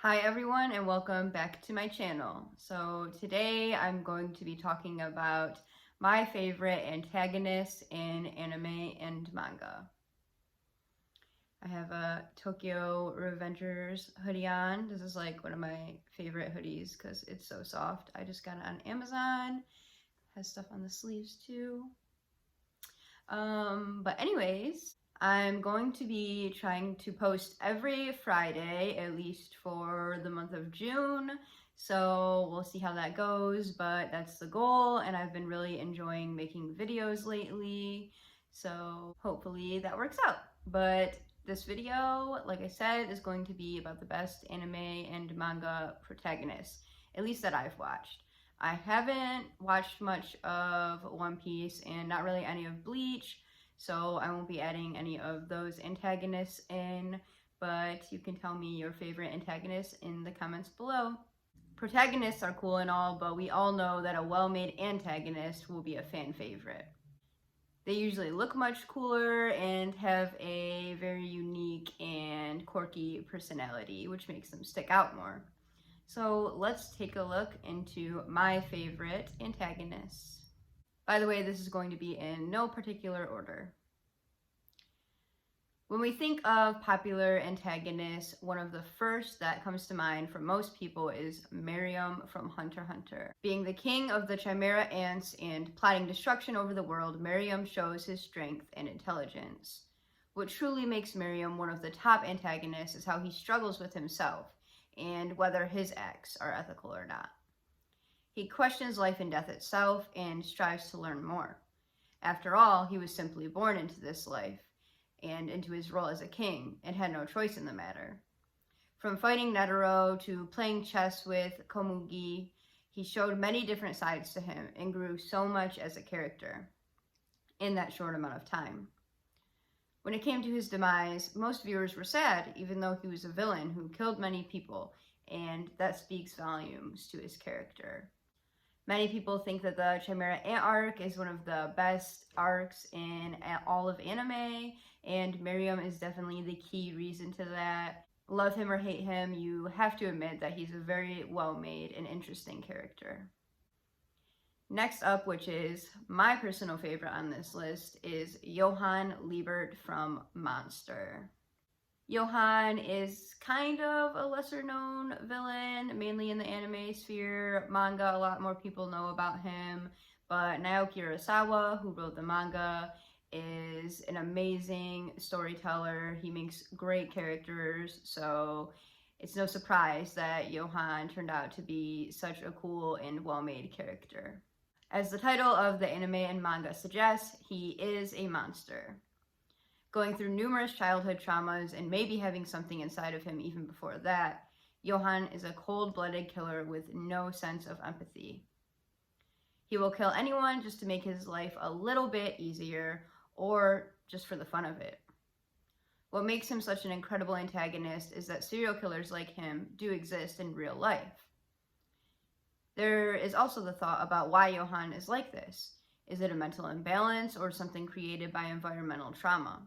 Hi everyone and welcome back to my channel. So today I'm going to be talking about my favorite antagonists in anime and manga. I have a Tokyo Revengers hoodie on. This is like one of my favorite hoodies because it's so soft. I just got it on Amazon. Has stuff on the sleeves too. But anyways, I'm going to be trying to post every Friday, at least for the month of June. So we'll see how that goes, but that's the goal. And I've been really enjoying making videos lately. So hopefully that works out. But this video, like I said, is going to be about the best anime and manga protagonists, at least that I've watched. I haven't watched much of One Piece and not really any of Bleach, so I won't be adding any of those antagonists in, but you can tell me your favorite antagonists in the comments below. Protagonists are cool and all, but we all know that a well-made antagonist will be a fan favorite. They usually look much cooler and have a very unique and quirky personality, which makes them stick out more. So let's take a look into my favorite antagonists. By the way, this is going to be in no particular order. When we think of popular antagonists, one of the first that comes to mind for most people is Miriam from Hunter x Hunter. Being the king of the Chimera ants and plotting destruction over the world, Miriam shows his strength and intelligence. What truly makes Miriam one of the top antagonists is how he struggles with himself and whether his acts are ethical or not. He questions life and death itself and strives to learn more. After all, he was simply born into this life and into his role as a king and had no choice in the matter. From fighting Netero to playing chess with Komugi, he showed many different sides to him and grew so much as a character in that short amount of time. When it came to his demise, most viewers were sad, even though he was a villain who killed many people, and that speaks volumes to his character. Many people think that the Chimera Ant arc is one of the best arcs in all of anime, and Miriam is definitely the key reason to that. Love him or hate him, you have to admit that he's a very well-made and interesting character. Next up, which is my personal favorite on this list, is Johann Liebert from Monster. Johann is kind of a lesser known villain, mainly in the anime sphere. Manga, a lot more people know about him, but Naoki Urasawa, who wrote the manga, is an amazing storyteller. He makes great characters, so it's no surprise that Johann turned out to be such a cool and well-made character. As the title of the anime and manga suggests, he is a monster. Going through numerous childhood traumas and maybe having something inside of him even before that, Johann is a cold-blooded killer with no sense of empathy. He will kill anyone just to make his life a little bit easier or just for the fun of it. What makes him such an incredible antagonist is that serial killers like him do exist in real life. There is also the thought about why Johann is like this. Is it a mental imbalance or something created by environmental trauma?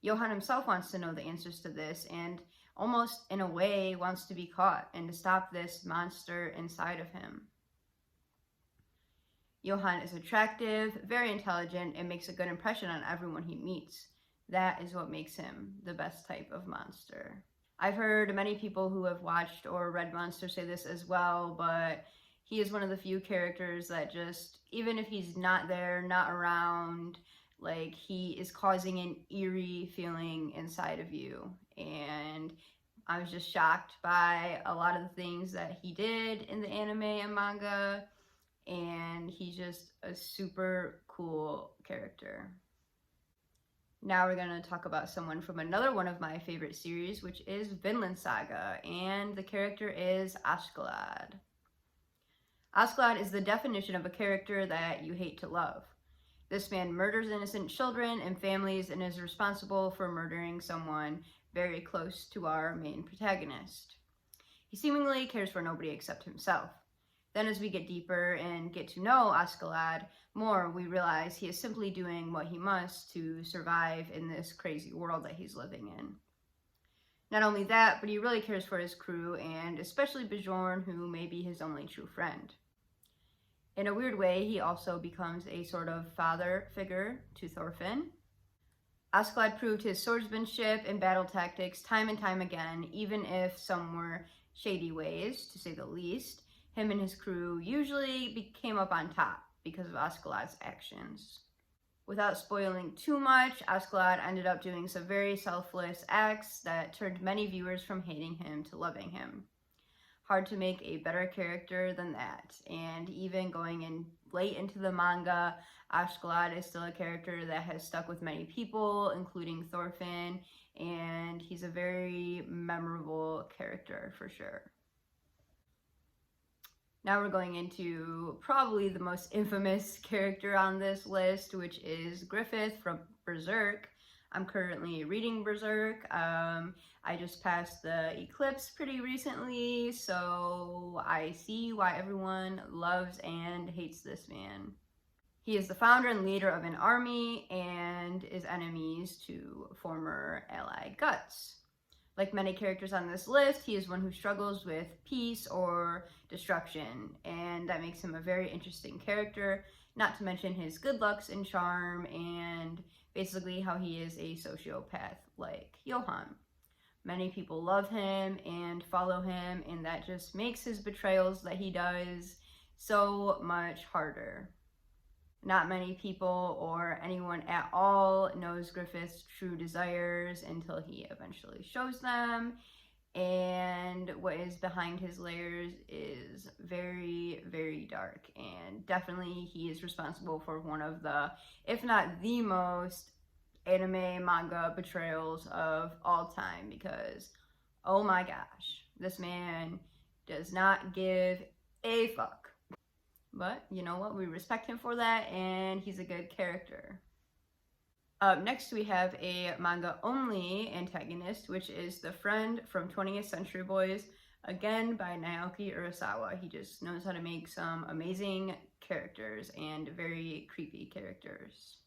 Johann himself wants to know the answers to this and almost in a way wants to be caught and to stop this monster inside of him. Johann is attractive, very intelligent, and makes a good impression on everyone he meets. That is what makes him the best type of monster. I've heard many people who have watched or read Monster say this as well, but he is one of the few characters that just, even if he's not there, not around, like, he is causing an eerie feeling inside of you. And I was just shocked by a lot of the things that he did in the anime and manga, and he's just a super cool character. Now we're going to talk about someone from another one of my favorite series, which is Vinland Saga, and the character is Askeladd. Askeladd is the definition of a character that you hate to love. This man murders innocent children and families and is responsible for murdering someone very close to our main protagonist. He seemingly cares for nobody except himself. Then as we get deeper and get to know Askeladd more, we realize he is simply doing what he must to survive in this crazy world that he's living in. Not only that, but he really cares for his crew, and especially Bjorn, who may be his only true friend. In a weird way, he also becomes a sort of father figure to Thorfinn. Askeladd proved his swordsmanship and battle tactics time and time again, even if some were shady ways, to say the least. Him and his crew usually came up on top because of Askeladd's actions. Without spoiling too much, Askeladd ended up doing some very selfless acts that turned many viewers from hating him to loving him. Hard to make a better character than that, and even going in late into the manga, Askeladd is still a character that has stuck with many people, including Thorfinn, and he's a very memorable character for sure. Now we're going into probably the most infamous character on this list, which is Griffith from Berserk. I'm currently reading Berserk. I just passed the eclipse pretty recently, so I see why everyone loves and hates this man. He is the founder and leader of an army and is enemies to former ally Guts. Like many characters on this list, he is one who struggles with peace or destruction, and that makes him a very interesting character, not to mention his good looks and charm, and basically how he is a sociopath like Johan. Many people love him and follow him, and that just makes his betrayals that he does so much harder. Not many people or anyone at all knows Griffith's true desires until he eventually shows them, and what is behind his layers is very, very dark, and definitely he is responsible for one of the, if not the most, anime manga betrayals of all time, because oh my gosh, this man does not give a fuck. But you know what? We respect him for that, and he's a good character. Next, we have a manga-only antagonist, which is the friend from 20th Century Boys, again by Naoki Urasawa. He just knows how to make some amazing characters and very creepy characters.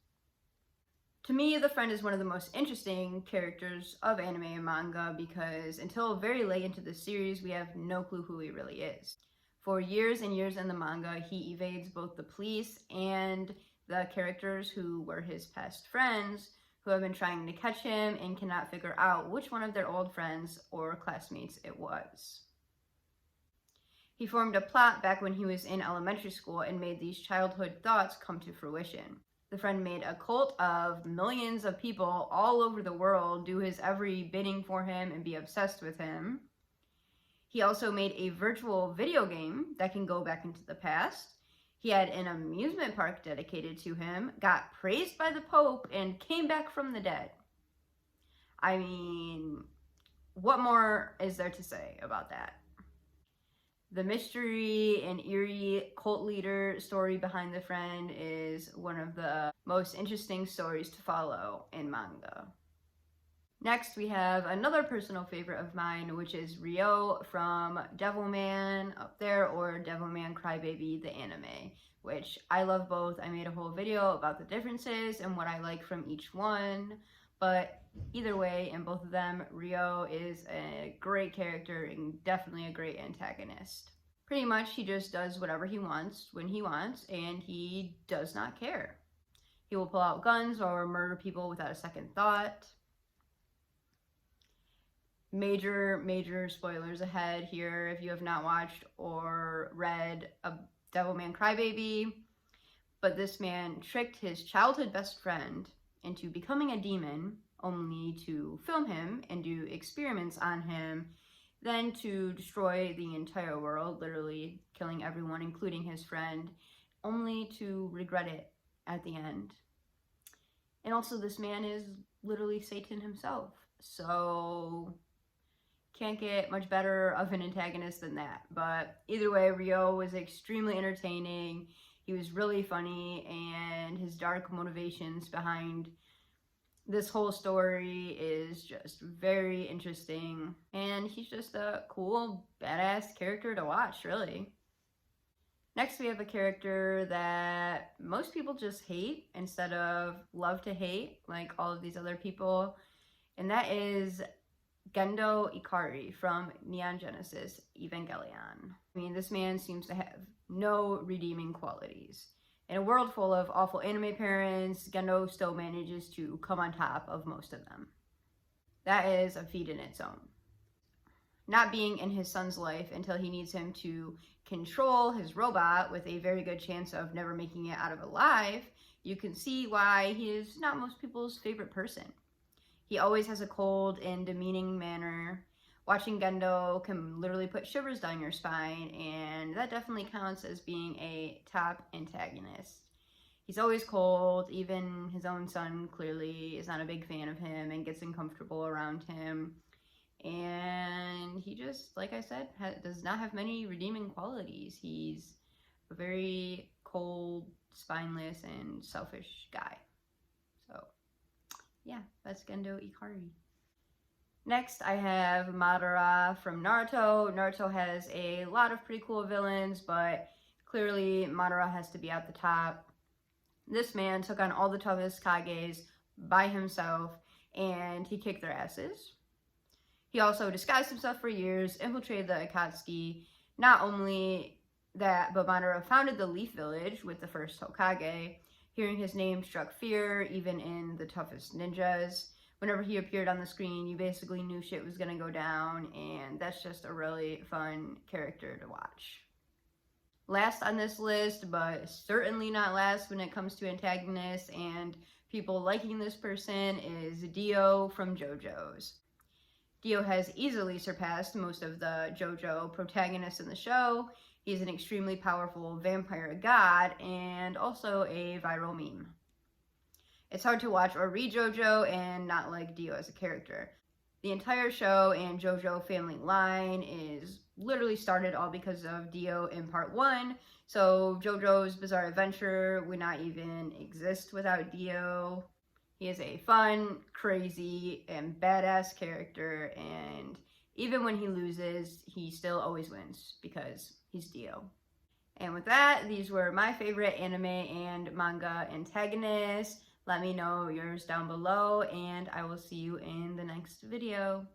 To me, the friend is one of the most interesting characters of anime and manga because until very late into the series, we have no clue who he really is. For years and years in the manga, he evades both the police and the characters who were his past friends, who have been trying to catch him and cannot figure out which one of their old friends or classmates it was. He formed a plot back when he was in elementary school and made these childhood thoughts come to fruition. The friend made a cult of millions of people all over the world do his every bidding for him and be obsessed with him. He also made a virtual video game that can go back into the past. He had an amusement park dedicated to him, got praised by the Pope, and came back from the dead. I mean, what more is there to say about that? The mystery and eerie cult leader story behind the friend is one of the most interesting stories to follow in manga. Next, we have another personal favorite of mine, which is Ryo from Devilman up there, or Devilmancrybaby, the anime, which I love both. I made a whole video about the differences and what I like from each one, but either way, in both of them, Ryo is a great character and definitely a great antagonist. Pretty much, he just does whatever he wants when he wants, and he does not care. He will pull out guns or murder people without a second thought. Major spoilers ahead here if you have not watched or read Devilmancrybaby, but this man tricked his childhood best friend into becoming a demon only to film him and do experiments on him, then to destroy the entire world, literally killing everyone, including his friend, only to regret it at the end. And also, this man is literally Satan himself, so can't get much better of an antagonist than that. But either way, Ryo was extremely entertaining. He was really funny, and his dark motivations behind this whole story is just very interesting. And he's just a cool, badass character to watch, really. Next, we have a character that most people just hate instead of love to hate, like all of these other people. And that is Gundo Ikari from Neongenesisevangelion. I mean, this man seems to have no redeeming qualities. In a world full of awful anime parents, Gundo still manages to come on top of most of them. That is a feat in its own. Not being in his son's life until he needs him to control his robot with a very good chance of never making it out of alive, you can see why he is not most people's favorite person. He always has a cold and demeaning manner. Watching Gundo can literally put shivers down your spine, and that definitely counts as being a top antagonist. He's always cold. Even his own son clearly is not a big fan of him and gets uncomfortable around him. And he just, like I said, does not have many redeeming qualities. He's a very cold, spineless, and selfish guy. So, yeah, that's Gundo Ikari. Next, I have Madara from Naruto. Naruto has a lot of pretty cool villains, but clearly Madara has to be at the top. This man took on all the toughest Kages by himself, and he kicked their asses. He also disguised himself for years, infiltrated the Akatsuki. Not only that, but Madara founded the Leaf Village with the first Hokage. Hearing his name struck fear, even in the toughest ninjas. Whenever he appeared on the screen, you basically knew shit was gonna go down, and that's just a really fun character to watch. Last on this list, but certainly not last when it comes to antagonists and people liking this person, is Dio from JoJo's. Dio has easily surpassed most of the JoJo protagonists in the show. He's an extremely powerful vampire god and also a viral meme. It's hard to watch or read JoJo and not like Dio as a character. The entire show and JoJo family line is literally started all because of Dio in part 1, so JoJo's Bizarre Adventure would not even exist without Dio. He is a fun, crazy, and badass character, and even when he loses, he still always wins because he's Dio. And with that, these were my favorite anime and manga antagonists. Let me know yours down below, and I will see you in the next video.